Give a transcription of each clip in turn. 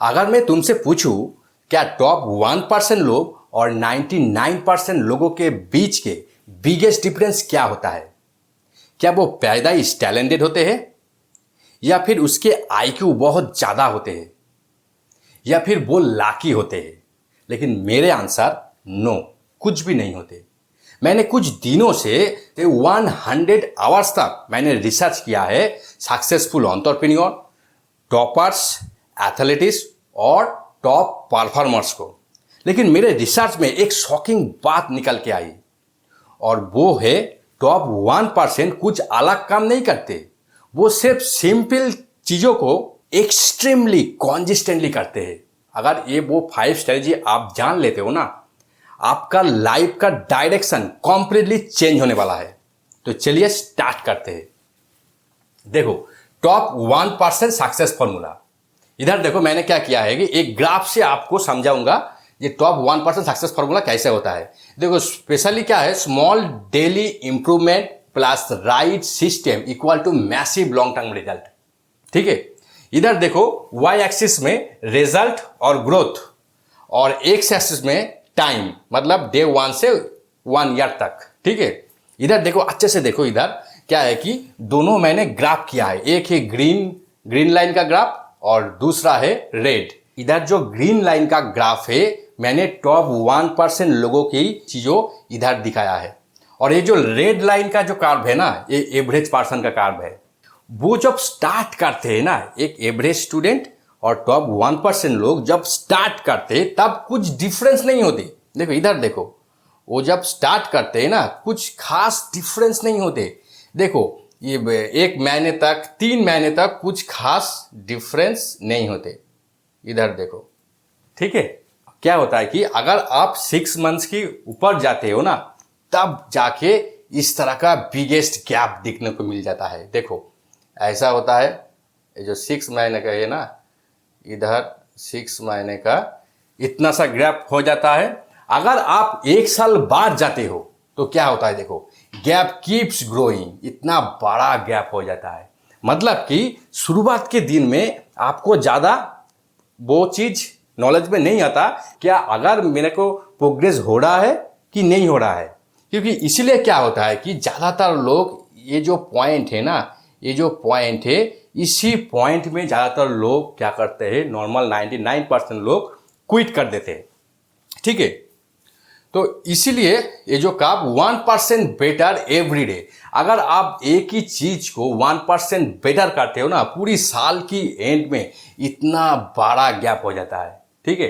अगर मैं तुमसे पूछूं क्या टॉप 1% लोग और 99% लोगों के बीच के बिगेस्ट डिफरेंस क्या होता है, क्या वो पैदाइश टैलेंटेड होते हैं या फिर उसके आईक्यू बहुत ज़्यादा होते हैं या फिर वो लाकी होते हैं? लेकिन मेरे आंसर नो, कुछ भी नहीं होते। मैंने कुछ दिनों से 100 आवर्स तक मैंने रिसर्च किया है सक्सेसफुल एंटरप्रेन्योर, टॉपर्स, एथलेटिक्स और टॉप परफॉर्मर्स को। लेकिन मेरे रिसर्च में एक शॉकिंग बात निकल के आई और वो है टॉप 1% कुछ अलग काम नहीं करते, वो सिर्फ सिंपल चीज़ों को एक्सट्रीमली कॉन्सिस्टेंटली करते हैं। अगर ये वो 5 स्ट्रेटजी आप जान लेते हो ना, आपका लाइफ का डायरेक्शन कॉम्प्लीटली चेंज होने वाला है। तो चलिए स्टार्ट करते हैं। देखो टॉप 1% सक्सेस फॉर्मूला। इधर देखो मैंने क्या किया है कि एक ग्राफ से आपको समझाऊंगा ये टॉप 1% सक्सेस फॉर्मूला कैसे होता है। देखो स्पेशली क्या है, small daily improvement plus right system equal to massive long term result. ठीक है, इधर देखो वाई एक्सिस में रिजल्ट और ग्रोथ और एक्स एक्सिस में टाइम, मतलब डे 1 से 1 ईयर तक। ठीक है, इधर देखो अच्छे से देखो, इधर क्या है कि दोनों मैंने ग्राफ किया है, एक है ग्रीन लाइन का ग्राफ और दूसरा है रेड। इधर जो ग्रीन लाइन का ग्राफ है मैंने टॉप 1% लोगों की चीजों इधर दिखाया है और ये जो रेड लाइन का जो कर्व है ना, ये एवरेज पर्सन का कर्व है। वो जब स्टार्ट करते हैं ना, एक एवरेज स्टूडेंट और टॉप 1% लोग जब स्टार्ट करते हैं तब कुछ डिफरेंस नहीं होते। देखो इधर देखो, वो जब स्टार्ट करते हैं ना कुछ खास डिफरेंस नहीं होते। देखो ये 1 महीने तक 3 महीने तक कुछ खास डिफरेंस नहीं होते। इधर देखो, ठीक है। क्या होता है कि अगर आप 6 मंथ्स की ऊपर जाते हो ना, तब जाके इस तरह का बिगेस्ट गैप दिखने को मिल जाता है। देखो ऐसा होता है, ये जो 6 महीने का है ना, इधर 6 महीने का इतना सा गैप हो जाता है। अगर आप 1 साल बाद जाते हो तो क्या होता है, देखो गैप कीप्स ग्रोइंग, इतना बड़ा गैप हो जाता है। मतलब कि शुरुआत के दिन में आपको ज़्यादा वो चीज़ नॉलेज में नहीं आता क्या अगर मेरे को प्रोग्रेस हो रहा है कि नहीं हो रहा है। क्योंकि इसीलिए क्या होता है कि ज़्यादातर लोग ये जो पॉइंट है ना, ये जो पॉइंट है, इसी पॉइंट में ज़्यादातर लोग क्या करते हैं, नॉर्मल 99% लोग क्विट कर देते हैं। ठीक है, तो इसीलिए ये जो कहा 1% बेटर एवरी डे, अगर आप एक ही चीज को 1% बेटर करते हो ना, पूरी साल की एंड में इतना बड़ा गैप हो जाता है। ठीक है,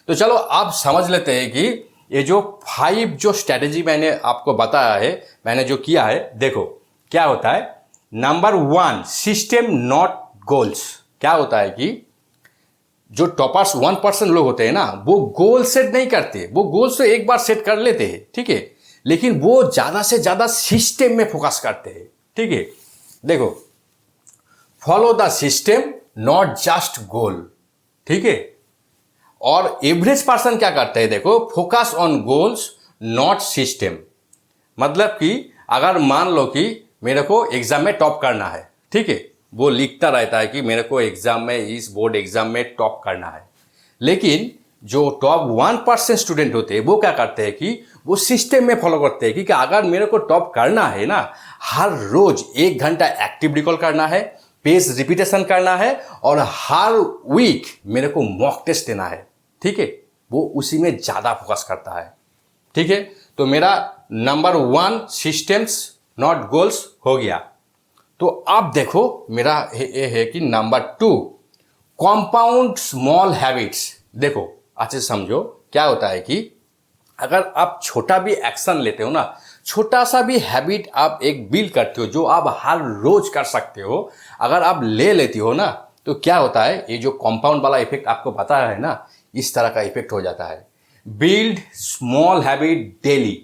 तो चलो आप समझ लेते हैं कि ये जो 5 जो स्ट्रेटेजी मैंने आपको बताया है, मैंने जो किया है, देखो क्या होता है। Number 1, system not goals. क्या होता है कि जो टॉपर्स 1% लोग होते हैं ना, वो गोल सेट नहीं करते, वो गोल्स तो एक बार सेट कर लेते हैं। ठीक है, लेकिन वो ज़्यादा से ज़्यादा सिस्टम में फोकस करते हैं। ठीक है, देखो follow the system not just goal. ठीक है, और एवरेज पर्सन क्या करते हैं, देखो focus on goals not system. मतलब कि अगर मान लो कि मेरे को एग्जाम में टॉप करना है, ठीक है, वो लिखता रहता है कि मेरे को एग्जाम में, इस बोर्ड एग्जाम में टॉप करना है। लेकिन जो टॉप 1% स्टूडेंट होते हैं वो क्या करते हैं कि वो सिस्टम में फॉलो करते हैं कि अगर मेरे को टॉप करना है ना, हर रोज 1 घंटा एक्टिव रिकॉल करना है, पेज रिपीटेशन करना है और हर वीक मेरे को मॉक टेस्ट देना है। ठीक है, वो उसी में ज़्यादा फोकस करता है। ठीक है, तो मेरा नंबर 1 सिस्टम्स नॉट गोल्स हो गया। तो अब देखो मेरा ये है कि नंबर 2, कॉम्पाउंड स्मॉल हैबिट्स। देखो अच्छे से समझो, क्या होता है कि अगर आप छोटा भी एक्शन लेते हो ना, छोटा सा भी हैबिट आप एक बिल्ड करते हो जो आप हर रोज कर सकते हो, अगर आप ले लेती हो ना, तो क्या होता है, ये जो कंपाउंड वाला इफेक्ट आपको पता है ना, इस तरह का इफेक्ट हो जाता है। Build small habit daily,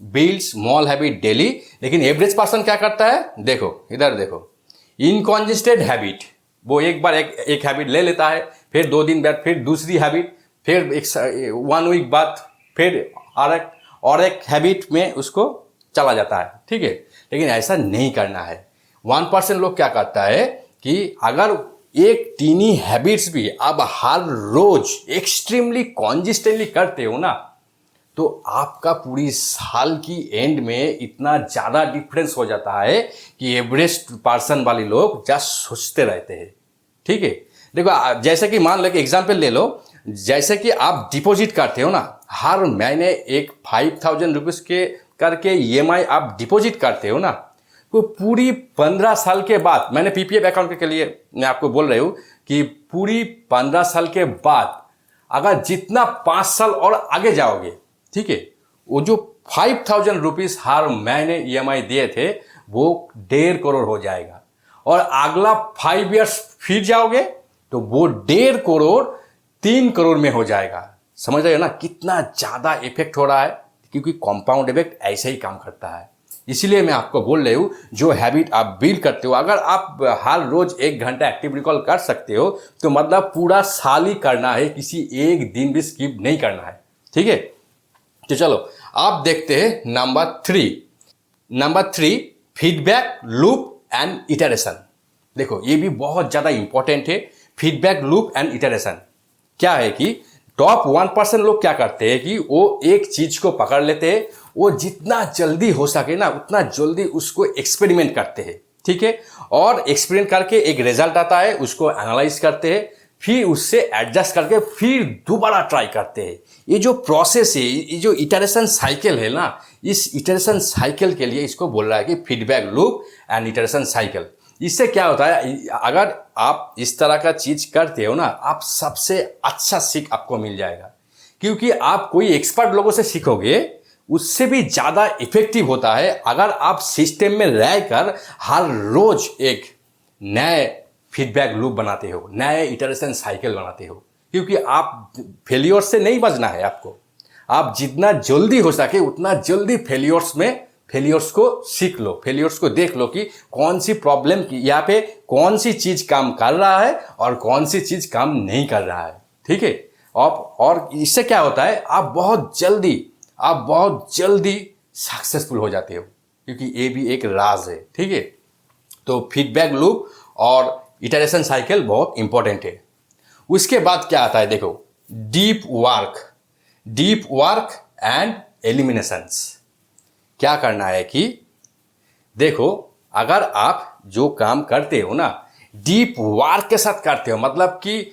build small habit daily. लेकिन एवरेज पर्सन क्या करता है, देखो इधर देखो, इनकॉन्सिस्टेंट हैबिट। वो एक बार एक हैबिट ले लेता है, फिर 2 दिन बाद फिर दूसरी हैबिट, फिर 1 वीक बाद फिर और एक हैबिट में उसको चला जाता है। ठीक है, लेकिन ऐसा नहीं करना है। 1% लोग क्या करता है कि अगर एक टीनी हैबिट्स भी आप हर रोज एक्सट्रीमली कॉन्जिस्टेंटली करते हो ना, तो आपका पूरी साल की एंड में इतना ज़्यादा डिफरेंस हो जाता है कि एवरेज पर्सन वाले लोग जस्ट सोचते रहते हैं। ठीक है, देखो जैसे कि मान लो कि एग्जाम्पल ले लो, जैसे कि आप डिपॉजिट करते हो ना, हर महीने एक 5,000 रुपीज़ के करके EMI आप डिपॉजिट करते हो ना, तो पूरी 15 साल के बाद, मैंने PPF अकाउंट के लिए मैं आपको बोल रही हूँ कि पूरी 15 साल के बाद अगर जितना 5 साल और आगे जाओगे, ठीक है, वो जो 5,000 रुपीज़ हर महीने EMI दिए थे वो 1.5 करोड़ हो जाएगा, और अगला 5 इयर्स फिर जाओगे तो वो 1.5 करोड़ 3 करोड़ में हो जाएगा। समझ रहे हो ना कितना ज़्यादा इफेक्ट हो रहा है, क्योंकि कंपाउंड इफेक्ट ऐसे ही काम करता है। इसीलिए मैं आपको बोल रही हूँ, जो हैबिट आप बिल्ड करते हो, अगर आप हर रोज 1 घंटा एक्टिव रिकॉल कर सकते हो तो मतलब पूरा साल ही करना है, किसी एक दिन भी स्किप नहीं करना है। ठीक है, तो चलो आप देखते हैं number 3 feedback loop and iteration. देखो ये भी बहुत ज़्यादा इंपॉर्टेंट है, फीडबैक लूप एंड इटरेशन। क्या है कि टॉप 1% लोग क्या करते हैं कि वो एक चीज को पकड़ लेते हैं, वो जितना जल्दी हो सके ना उतना जल्दी उसको एक्सपेरिमेंट करते हैं। ठीक है, और एक्सपेरिमेंट करके एक रिजल्ट आता है, उसको एनालाइज करते हैं, फिर उससे एडजस्ट करके फिर दोबारा ट्राई करते हैं। ये जो प्रोसेस है, ये जो इटरेशन साइकिल है ना, इस इटरेशन साइकिल के लिए इसको बोल रहा है कि feedback loop and iteration cycle. इससे क्या होता है, अगर आप इस तरह का चीज करते हो ना, आप सबसे अच्छा सीख आपको मिल जाएगा, क्योंकि आप कोई एक्सपर्ट लोगों से सीखोगे उससे भी ज़्यादा इफेक्टिव होता है अगर आप सिस्टम में रहकर हर रोज एक नए फीडबैक लूप बनाते हो, नए इटरेशन साइकिल बनाते हो। क्योंकि आप फेलियर से नहीं बचना है आपको, आप जितना जल्दी हो सके उतना जल्दी फेलियर्स को सीख लो, फेलियर्स को देख लो कि कौन सी प्रॉब्लम की यहाँ पे कौन सी चीज काम कर रहा है और कौन सी चीज काम नहीं कर रहा है। ठीक है, और इससे क्या होता है, आप बहुत जल्दी सक्सेसफुल हो जाते हो, क्योंकि ये भी एक राज है। ठीक है, तो फीडबैक लूप और इटरेशन साइकिल बहुत इंपॉर्टेंट है। उसके बाद क्या आता है, देखो डीप वर्क एंड एलिमिनेशंस। क्या करना है कि देखो, अगर आप जो काम करते हो ना डीप वर्क के साथ करते हो, मतलब कि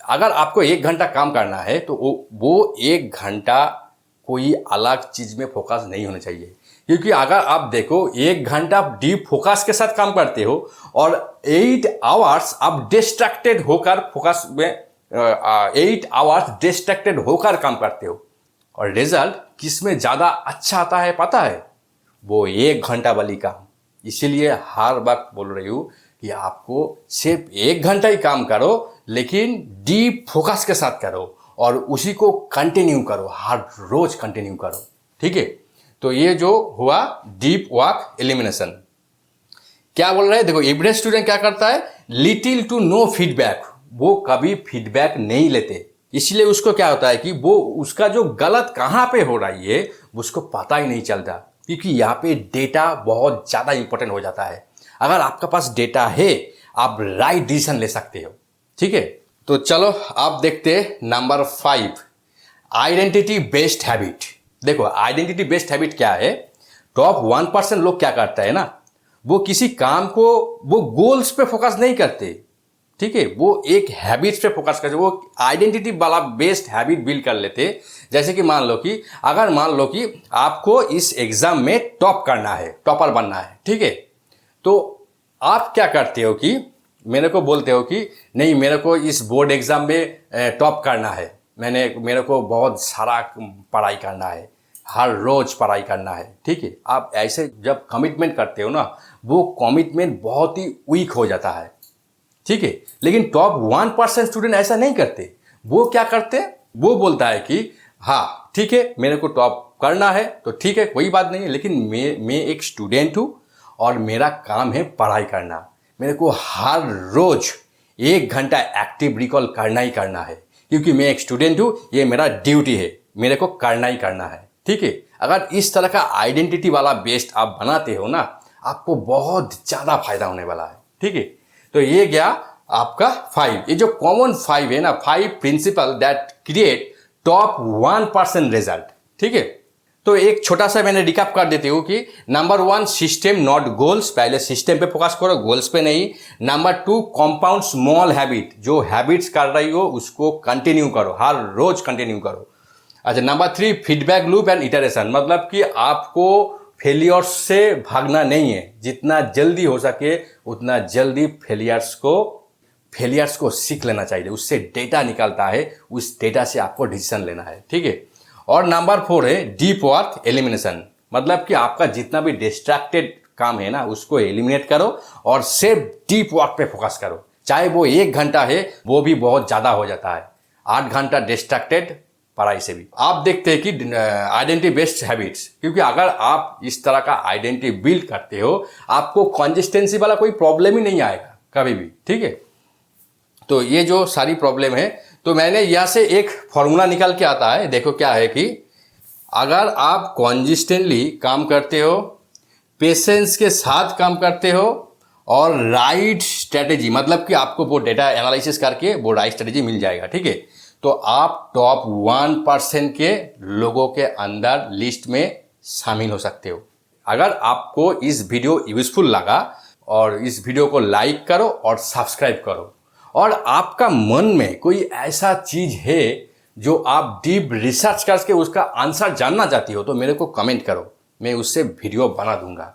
अगर आपको 1 घंटा काम करना है तो वो 1 घंटा कोई अलग चीज में फोकस नहीं होना चाहिए। क्योंकि अगर आप देखो 1 घंटा डीप फोकस के साथ काम करते हो और 8 आवर्स आप डिस्ट्रैक्टेड होकर फोकस में 8 आवर्स डिस्ट्रैक्टेड होकर काम करते हो, और रिजल्ट किस में ज़्यादा अच्छा आता है पता है, वो 1 घंटा वाली काम। इसीलिए हर वक्त बोल रही हूँ कि आपको सिर्फ 1 घंटा ही काम करो, लेकिन डीप फोकस के साथ करो और उसी को कंटिन्यू करो, हर रोज कंटिन्यू करो। ठीक है, तो ये जो हुआ डीप वर्क एलिमिनेशन। क्या बोल रहे हैं, देखो एवरेज स्टूडेंट क्या करता है, लिटिल टू नो फीडबैक, वो कभी फीडबैक नहीं लेते। इसलिए उसको क्या होता है कि वो उसका जो गलत कहाँ पे हो रही है उसको पता ही नहीं चलता, क्योंकि यहाँ पे डेटा बहुत ज़्यादा इंपॉर्टेंट हो जाता है। अगर आपके पास डेटा है आप राइट डिसीजन ले सकते हो। ठीक है, तो चलो आप देखते हैं नंबर 5 आइडेंटिटी बेस्ड हैबिट। देखो आइडेंटिटी बेस्ड हैबिट क्या है, टॉप 1% लोग क्या करता है ना, वो किसी काम को वो गोल्स पे फोकस नहीं करते। ठीक है, वो एक हैबिट्स पे फोकस करते, वो आइडेंटिटी वाला बेस्ड हैबिट बिल्ड कर लेते। जैसे कि मान लो कि आपको इस एग्जाम में टॉप करना है, टॉपर बनना है। ठीक है, तो आप क्या करते हो कि मेरे को बोलते हो कि नहीं मेरे को इस बोर्ड एग्जाम में टॉप करना है, मेरे को बहुत सारा पढ़ाई करना है, हर रोज पढ़ाई करना है। ठीक है, आप ऐसे जब कमिटमेंट करते हो ना, वो कमिटमेंट बहुत ही वीक हो जाता है। ठीक है, लेकिन टॉप 1% स्टूडेंट ऐसा नहीं करते। वो क्या करते, वो बोलता है कि हाँ ठीक है मेरे को टॉप करना है तो ठीक है कोई बात नहीं है, लेकिन मैं एक स्टूडेंट हूँ और मेरा काम है पढ़ाई करना, मेरे को हर रोज 1 घंटा एक्टिव रिकॉल करना ही करना है, क्योंकि मैं एक स्टूडेंट हूँ, ये मेरा ड्यूटी है, मेरे को करना ही करना है। ठीक है, अगर इस तरह का आइडेंटिटी वाला बेस्ड आप बनाते हो ना, आपको बहुत ज़्यादा फायदा होने वाला है। ठीक है, तो ये गया आपका 5, ये जो कॉमन 5 है ना, 5 principal that create top 1% result, ठीक है। तो एक छोटा सा मैंने रिकैप कर देती हूँ कि नंबर 1 सिस्टम नॉट गोल्स, पहले सिस्टम पे फोकस करो, गोल्स पे नहीं। नंबर 2 कंपाउंड स्मॉल हैबिट, जो हैबिट्स कर रही हो उसको कंटिन्यू करो, हर रोज कंटिन्यू करो। अच्छा, number 3 feedback loop and iteration, मतलब कि आपको फेलियर्स से भागना नहीं है, जितना जल्दी हो सके उतना जल्दी फेलियर्स को सीख लेना चाहिए, उससे डेटा निकलता है, उस डेटा से आपको डिसीजन लेना है, ठीक है। और नंबर 4 है डीप वर्क एलिमिनेशन, मतलब कि आपका जितना भी डिस्ट्रैक्टेड काम है ना उसको एलिमिनेट करो और सिर्फ डीप वर्क पे फोकस करो, चाहे वो 1 घंटा है, वो भी बहुत ज़्यादा हो जाता है। 8 घंटा डिस्ट्रैक्टेड पढ़ाई से भी। आप देखते हैं कि आइडेंटिटी बेस्ड हैबिट्स, क्योंकि अगर आप इस तरह का आइडेंटिटी बिल्ड करते हो आपको कंसिस्टेंसी वाला कोई प्रॉब्लम ही नहीं आएगा कभी भी, ठीक है। तो ये जो सारी प्रॉब्लम है, तो मैंने यहाँ से एक फॉर्मूला निकल के आता है, देखो क्या है कि अगर आप कंसिस्टेंटली काम करते हो, पेशेंस के साथ काम करते हो और राइट स्ट्रेटेजी, मतलब कि आपको वो डेटा एनालिसिस करके वो राइट स्ट्रेटेजी मिल जाएगा, ठीक है, तो आप टॉप 1% के लोगों के अंदर लिस्ट में शामिल हो सकते हो। अगर आपको इस वीडियो यूजफुल लगा और इस वीडियो को लाइक करो और सब्सक्राइब करो, और आपका मन में कोई ऐसा चीज है जो आप डीप रिसर्च करके उसका आंसर जानना चाहती हो तो मेरे को कमेंट करो, मैं उससे वीडियो बना दूंगा।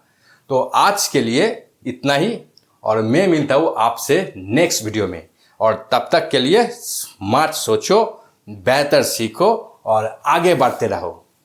तो आज के लिए इतना ही, और मैं मिलता हूँ आपसे नेक्स्ट वीडियो में, और तब तक के लिए स्मार्ट सोचो, बेहतर सीखो और आगे बढ़ते रहो।